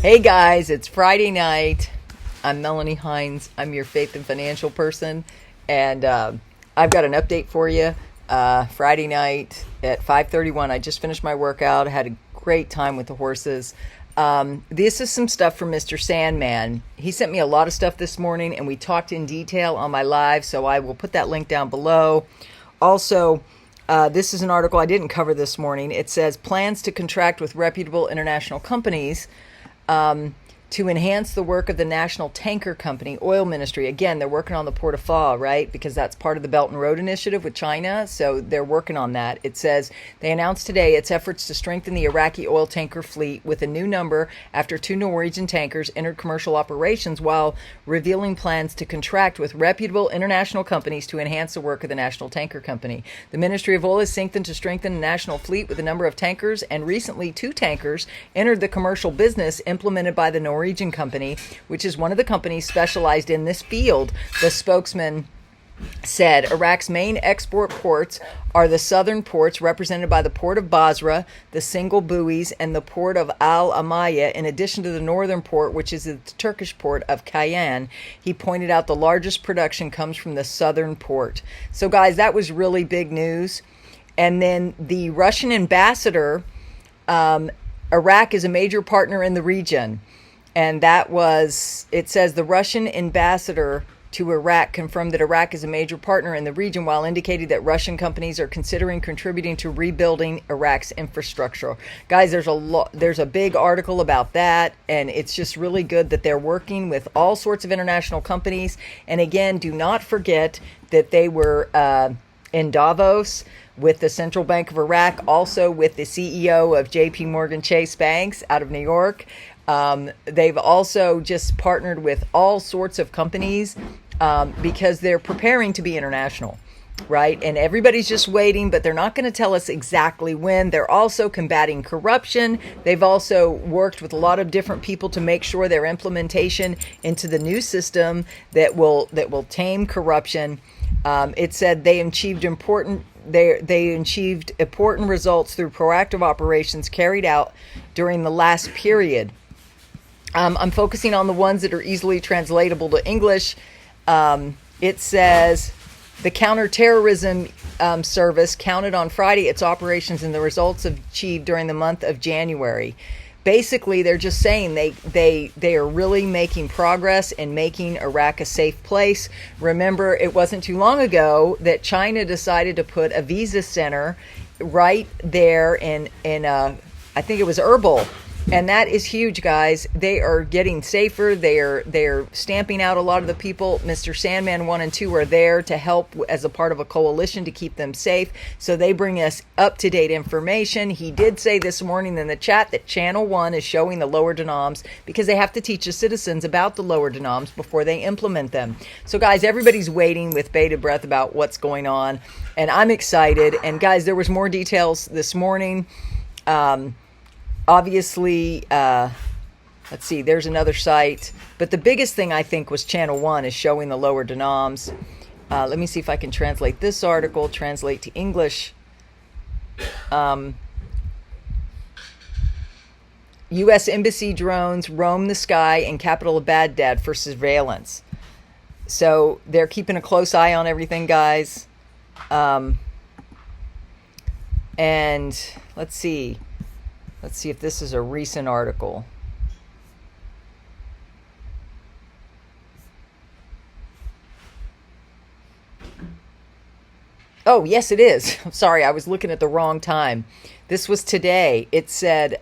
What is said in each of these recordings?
Hey guys, it's Friday night. I'm Melanie Hinds. I'm your faith and financial person, and I've got an update for you. Friday night at 5:31, I just finished my workout. I had a great time with the horses. This is some stuff from Mr. Sandman. He sent me a lot of stuff this morning, and we talked in detail on my live, so I will put that link down below. Also, this is an article I didn't cover this morning. It says plans to contract with reputable international companies to enhance the work of the National Tanker Company Oil Ministry. Again, they're working on the Port of Fa, right? Because that's part of the Belt and Road Initiative with China. So they're working on that. It says they announced today its efforts to strengthen the Iraqi oil tanker fleet with a new number after 2 Norwegian tankers entered commercial operations, while revealing plans to contract with reputable international companies to enhance the work of the National Tanker Company. The Ministry of Oil is seeking to strengthen the national fleet with a number of tankers, and recently 2 tankers entered the commercial business implemented by the Norwegian company, which is one of the companies specialized in this field. The spokesman said Iraq's main export ports are the southern ports, represented by the port of Basra, the single buoys, and the port of Al Amaya, in addition to the northern port, which is the Turkish port of Cayenne. He pointed out the largest production comes from the southern port. So guys, that was really big news. And then the Russian ambassador, Iraq is a major partner in the region. And that was, it says the Russian ambassador to Iraq confirmed that Iraq is a major partner in the region, while indicating that Russian companies are considering contributing to rebuilding Iraq's infrastructure. Guys, there's a big article about that, and it's just really good that they're working with all sorts of international companies. And again, do not forget that they were in Davos with the Central Bank of Iraq, also with the CEO of JP Morgan Chase Banks out of New York. They've also just partnered with all sorts of companies because they're preparing to be international, right? And everybody's just waiting, but they're not going to tell us exactly when. They're also combating corruption. They've also worked with a lot of different people to make sure their implementation into the new system that will tame corruption. It said they achieved important results through proactive operations carried out during the last period. I'm focusing on the ones that are easily translatable to English. It says the counterterrorism service counted on Friday its operations and the results achieved during the month of January. Basically, they're just saying they are really making progress in making Iraq a safe place. Remember, it wasn't too long ago that China decided to put a visa center right there in I think it was Erbil. And that is huge, guys. They are getting safer. They're stamping out a lot of the people. Mr. Sandman 1 and 2 are there to help as a part of a coalition to keep them safe. So they bring us up-to-date information. He did say this morning in the chat that Channel 1 is showing the lower denoms because they have to teach the citizens about the lower denoms before they implement them. So guys, everybody's waiting with bated breath about what's going on. And I'm excited. And guys, there was more details this morning. Obviously, let's see, there's another site. But the biggest thing, I think, was Channel 1 is showing the lower denoms. Let me see if I can translate this article, translate to English. U.S. Embassy drones roam the sky in capital of Baghdad for surveillance. So they're keeping a close eye on everything, guys. And let's see. Let's see if this is a recent article. Oh, yes, it is. I'm sorry, I was looking at the wrong time. This was today. It said,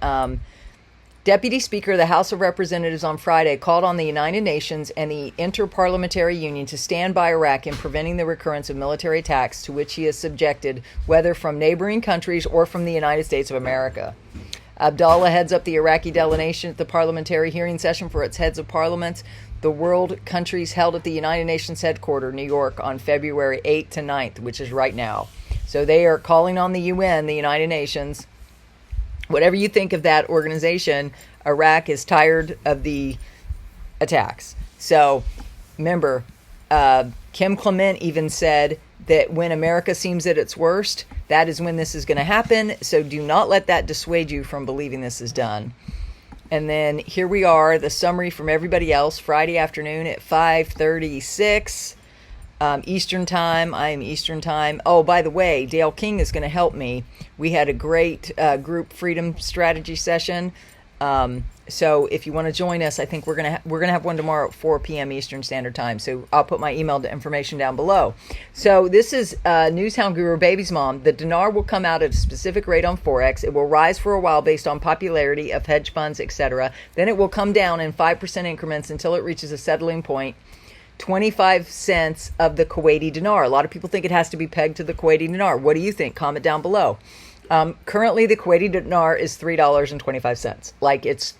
Deputy Speaker of the House of Representatives on Friday called on the United Nations and the Inter-Parliamentary Union to stand by Iraq in preventing the recurrence of military attacks to which he is subjected, whether from neighboring countries or from the United States of America. Abdullah heads up the Iraqi delegation at the parliamentary hearing session for its heads of parliaments. The world countries held at the United Nations headquarters, New York, on February 8th to 9th, which is right now. So they are calling on the UN, the United Nations. Whatever you think of that organization, Iraq is tired of the attacks. So remember, Kim Clement even said that when America seems at its worst, that is when this is going to happen. So do not let that dissuade you from believing this is done. And then here we are, the summary from everybody else, Friday afternoon at 5:36 Eastern Time. I am Eastern Time. Oh, by the way, Dale King is going to help me. We had a great group freedom strategy session. So if you want to join us, I think we're gonna have one tomorrow at 4 p.m. Eastern Standard Time. So I'll put my email information down below. So this is Newshound Guru Baby's mom. The dinar will come out at a specific rate on Forex. It will rise for a while based on popularity of hedge funds, etc. Then it will come down in 5% increments until it reaches a settling point. 25 cents of the Kuwaiti dinar. A lot of people think it has to be pegged to the Kuwaiti dinar. What do you think? Comment down below. Currently, the Kuwaiti dinar is $3.25. Like it's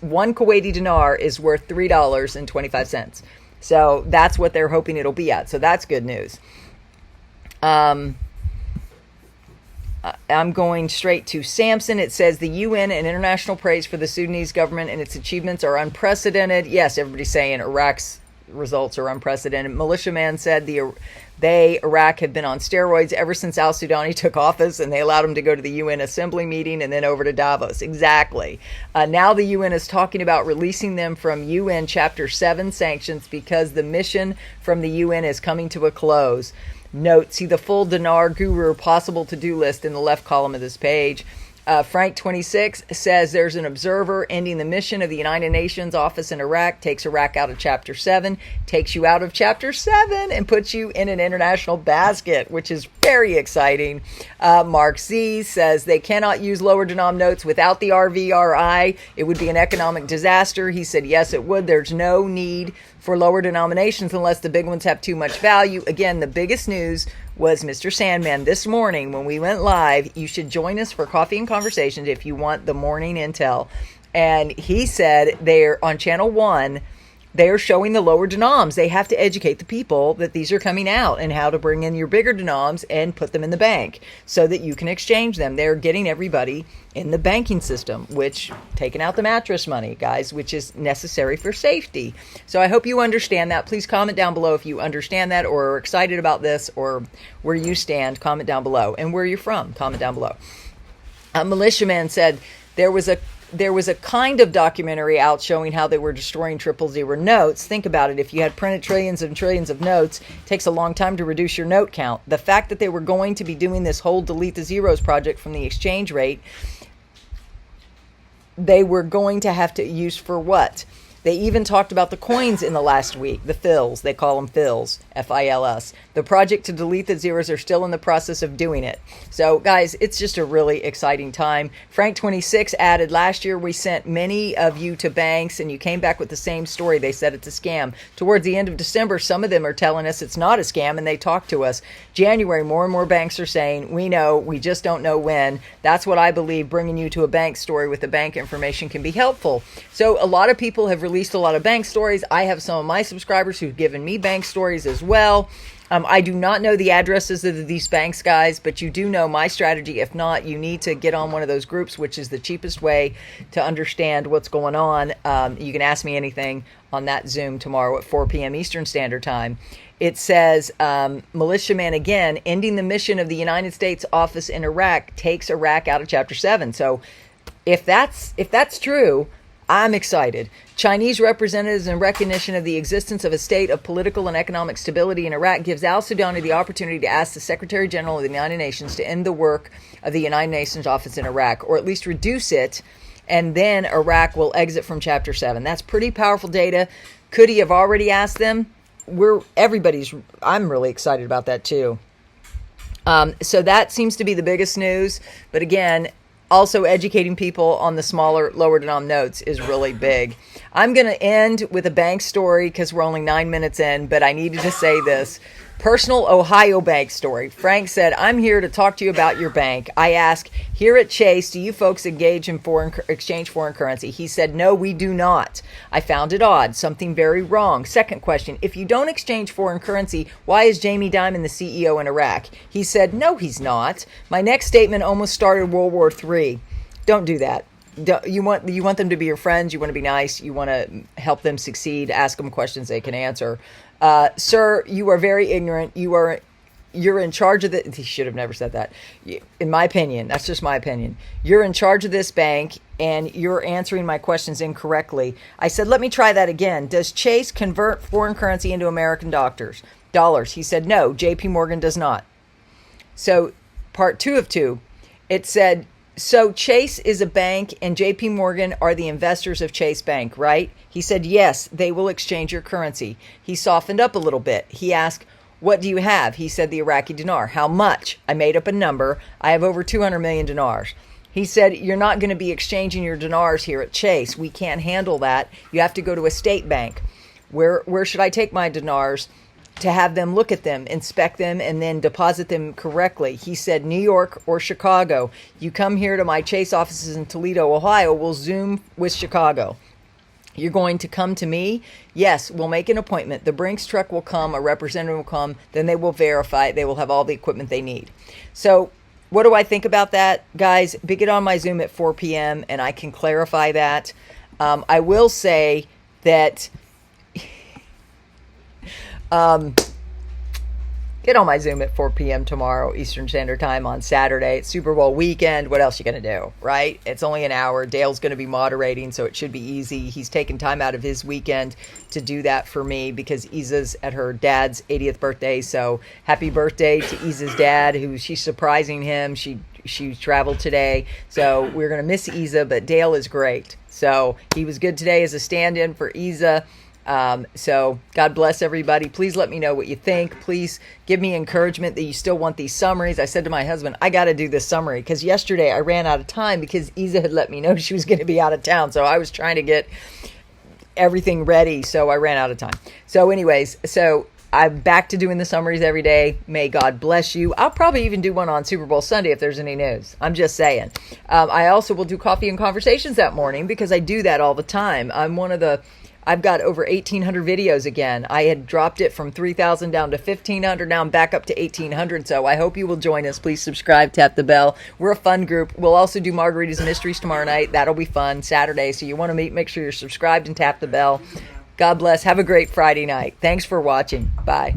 one Kuwaiti dinar is worth $3.25. So that's what they're hoping it'll be at. So that's good news. I'm going straight to Samson. It says the UN and international praise for the Sudanese government and its achievements are unprecedented. Yes, everybody's saying Iraq's results are unprecedented. Militiaman said Iraq have been on steroids ever since al-Sudani took office, and they allowed him to go to the UN assembly meeting and then over to Davos. Exactly. Now the UN is talking about releasing them from UN Chapter 7 sanctions because the mission from the UN is coming to a close. Note, see the full Dinar Guru possible to-do list in the left column of this page. Frank 26 says there's an observer ending the mission of the United Nations office in Iraq, takes Iraq out of Chapter 7, takes you out of Chapter 7 and puts you in an international basket, which is very exciting. Mark Z says they cannot use lower denom notes without the RVRI. It would be an economic disaster. He said, yes, it would. There's no need for lower denominations unless the big ones have too much value. Again, the biggest news was Mr. Sandman this morning when we went live. You should join us for coffee and conversations if you want the morning intel. And he said they're on channel 1. They're showing the lower denoms. They have to educate the people that these are coming out and how to bring in your bigger denoms and put them in the bank so that you can exchange them. They're getting everybody in the banking system, which taking out the mattress money, guys, which is necessary for safety. So I hope you understand that. Please comment down below if you understand that or are excited about this or where you stand. Comment down below. And where you're from, comment down below. Militiaman said there was a kind of documentary out showing how they were destroying 000 notes. Think about it. If you had printed trillions and trillions of notes, it takes a long time to reduce your note count. The fact that they were going to be doing this whole delete the zeros project from the exchange rate, they were going to have to use for what? They even talked about the coins in the last week, the fills. They call them fills, F-I-L-S. The project to delete the zeros are still in the process of doing it. So, guys, it's just a really exciting time. Frank 26 added, last year we sent many of you to banks and you came back with the same story. They said it's a scam. Towards the end of December, some of them are telling us it's not a scam and they talk to us. January, more and more banks are saying, we know, we just don't know when. That's what I believe. Bringing you to a bank story with the bank information can be helpful. So a lot of people have released a lot of bank stories. I have some of my subscribers who've given me bank stories as well. I do not know the addresses of these banks, guys, but you do know my strategy. If not, you need to get on one of those groups, which is the cheapest way to understand what's going on. You can ask me anything on that Zoom tomorrow at 4 p.m. Eastern Standard Time. It says, Militiaman again, ending the mission of the United States office in Iraq takes Iraq out of Chapter 7. So if that's true, I'm excited. Chinese representatives in recognition of the existence of a state of political and economic stability in Iraq gives al-Sudani the opportunity to ask the Secretary General of the United Nations to end the work of the United Nations office in Iraq, or at least reduce it, and then Iraq will exit from Chapter 7. That's pretty powerful data. Could he have already asked them? I'm really excited about that too. So that seems to be the biggest news. But again, also educating people on the smaller, lower denom notes is really big. I'm going to end with a bank story because we're only 9 minutes in, but I needed to say this. Personal Ohio bank story. Frank said, I'm here to talk to you about your bank. I asked, here at Chase, do you folks engage in exchange foreign currency? He said, no, we do not. I found it odd. Something very wrong. Second question, if you don't exchange foreign currency, why is Jamie Dimon the CEO in Iraq? He said, no, he's not. My next statement almost started World War III. Don't do that. You want them to be your friends. You want to be nice. You want to help them succeed. Ask them questions they can answer. Sir, you are very ignorant. You're in charge of the. He should have never said that. In my opinion, that's just my opinion. You're in charge of this bank, and you're answering my questions incorrectly. I said, let me try that again. Does Chase convert foreign currency into American dollars? He said, no, JP Morgan does not. So part 2 of 2, it said, so Chase is a bank and JP Morgan are the investors of Chase Bank, right? He said, yes, they will exchange your currency. He softened up a little bit. He asked, what do you have? He said, the Iraqi dinar. How much? I made up a number. I have over 200 million dinars. He said, you're not going to be exchanging your dinars here at Chase. We can't handle that. You have to go to a state bank. Where should I take my dinars to have them look at them, inspect them, and then deposit them correctly? He said, New York or Chicago. You come here to my Chase offices in Toledo, Ohio. We'll Zoom with Chicago. You're going to come to me? Yes, we'll make an appointment. The Brinks truck will come, a representative will come, then they will verify it. They will have all the equipment they need. So what do I think about that, guys? Get on my Zoom at 4 p.m. and I can clarify that. I will say that get on my Zoom at 4 p.m. tomorrow Eastern Standard Time on Saturday. It's Super Bowl weekend. What else are you going to do, right? It's only an hour. Dale's going to be moderating, so it should be easy. He's taken time out of his weekend to do that for me because Isa's at her dad's 80th birthday. So happy birthday to Isa's dad, who she's surprising him. She traveled today, so we're going to miss Isa, but Dale is great. So he was good today as a stand-in for Isa. So God bless everybody. Please let me know what you think. Please give me encouragement that you still want these summaries. I said to my husband, I got to do this summary because yesterday I ran out of time because Isa had let me know she was going to be out of town. So I was trying to get everything ready. So I ran out of time. So anyways, I'm back to doing the summaries every day. May God bless you. I'll probably even do one on Super Bowl Sunday if there's any news. I'm just saying. I also will do coffee and conversations that morning because I do that all the time. I've got over 1,800 videos again. I had dropped it from 3,000 down to 1,500. Now I'm back up to 1,800. So I hope you will join us. Please subscribe, tap the bell. We're a fun group. We'll also do Margaritas and Mysteries tomorrow night. That'll be fun. Saturday. So you want to meet, make sure you're subscribed and tap the bell. God bless. Have a great Friday night. Thanks for watching. Bye.